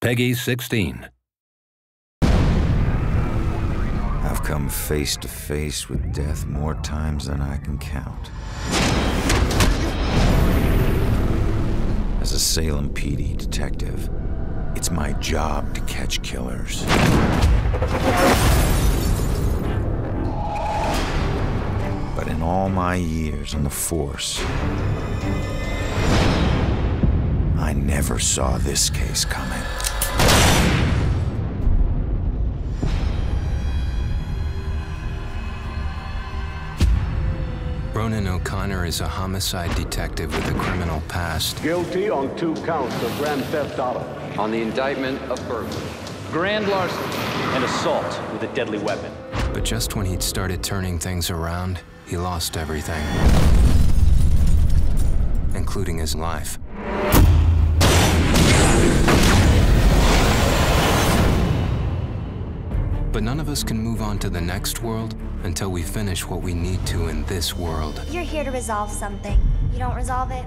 Peggy 16. I've come face to face with death more times than I can count. As a Salem PD detective, it's my job to catch killers. But in all my years on the force, I never saw this case coming. Ronan O Connor is a homicide detective with a criminal past. Guilty on 2 counts of grand theft auto. On the indictment of burglary, grand larceny, and assault with a deadly weapon. But just when he'd started turning things around, he lost everything, including his life. But none of us can move on to the next world until we finish what we need to in this world. You're here to resolve something. You don't resolve it,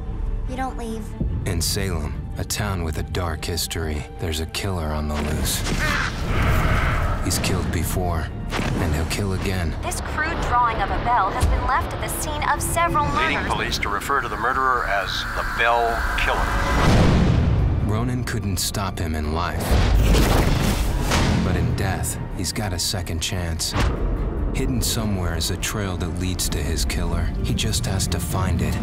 you don't leave. In Salem, a town with a dark history, there's a killer on the loose. He's killed before, and he'll kill again. This crude drawing of a bell has been left at the scene of several murders. Leading police to refer to the murderer as the Bell Killer. Ronan couldn't stop him in life. But in death, he's got a second chance. Hidden somewhere is a trail that leads to his killer. He just has to find it.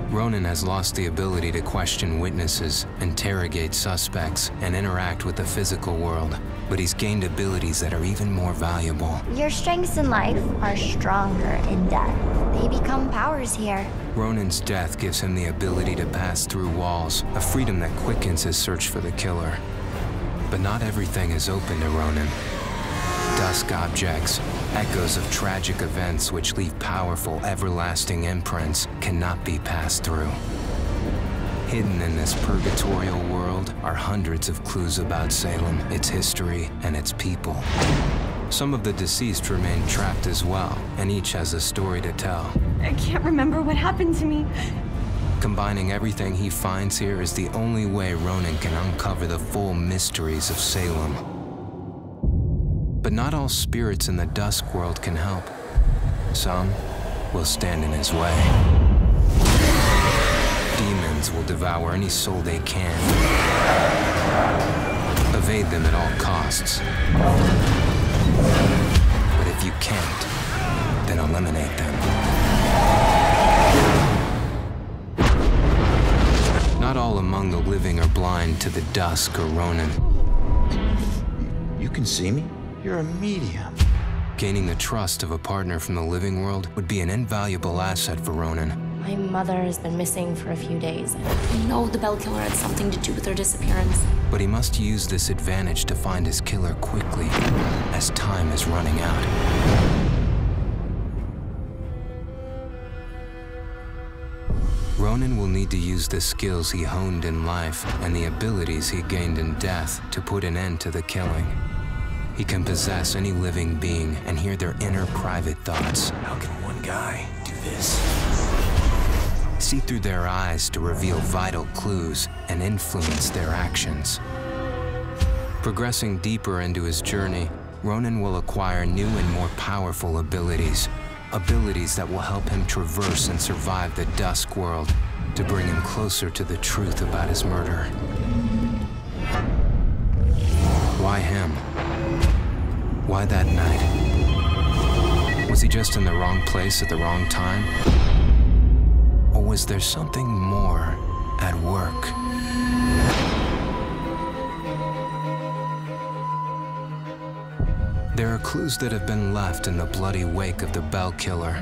Ronan has lost the ability to question witnesses, interrogate suspects, and interact with the physical world. But he's gained abilities that are even more valuable. Your strengths in life are stronger in death. They become powers here. Ronan's death gives him the ability to pass through walls, a freedom that quickens his search for the killer. But not everything is open to Ronan. Dusk objects, echoes of tragic events which leave powerful, everlasting imprints, cannot be passed through. Hidden in this purgatorial world are hundreds of clues about Salem, its history, and its people. Some of the deceased remain trapped as well, and each has a story to tell. I can't remember what happened to me. Combining everything he finds here is the only way Ronan can uncover the full mysteries of Salem. But not all spirits in the Dusk world can help. Some will stand in his way. Demons will devour any soul they can. Evade them at all costs. But if you can't, then eliminate them. Not all among the living are blind to the Dusk or Ronan. You can see me? You're a medium. Gaining the trust of a partner from the living world would be an invaluable asset for Ronan. My mother has been missing for a few days. I know the Bell Killer had something to do with her disappearance. But he must use this advantage to find his killer quickly, as time is running out. Ronan will need to use the skills he honed in life and the abilities he gained in death to put an end to the killing. He can possess any living being and hear their inner private thoughts. How can one guy do this? See through their eyes to reveal vital clues and influence their actions. Progressing deeper into his journey, Ronan will acquire new and more powerful abilities. Abilities that will help him traverse and survive the Dusk world to bring him closer to the truth about his murder. Why him? Why that night? Was he just in the wrong place at the wrong time? Or was there something more at work? There are clues that have been left in the bloody wake of the Bell Killer.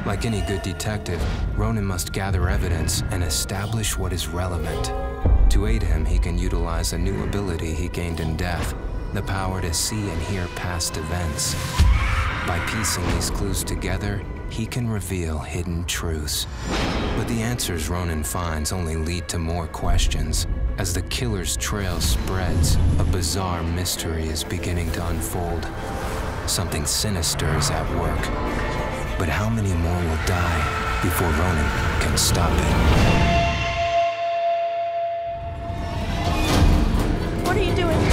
Like any good detective, Ronan must gather evidence and establish what is relevant. To aid him, he can utilize a new ability he gained in death, the power to see and hear past events. By piecing these clues together, he can reveal hidden truths. But the answers Ronan finds only lead to more questions. As the killer's trail spreads, a bizarre mystery is beginning to unfold. Something sinister is at work. But how many more will die before Ronan can stop it? What are you doing?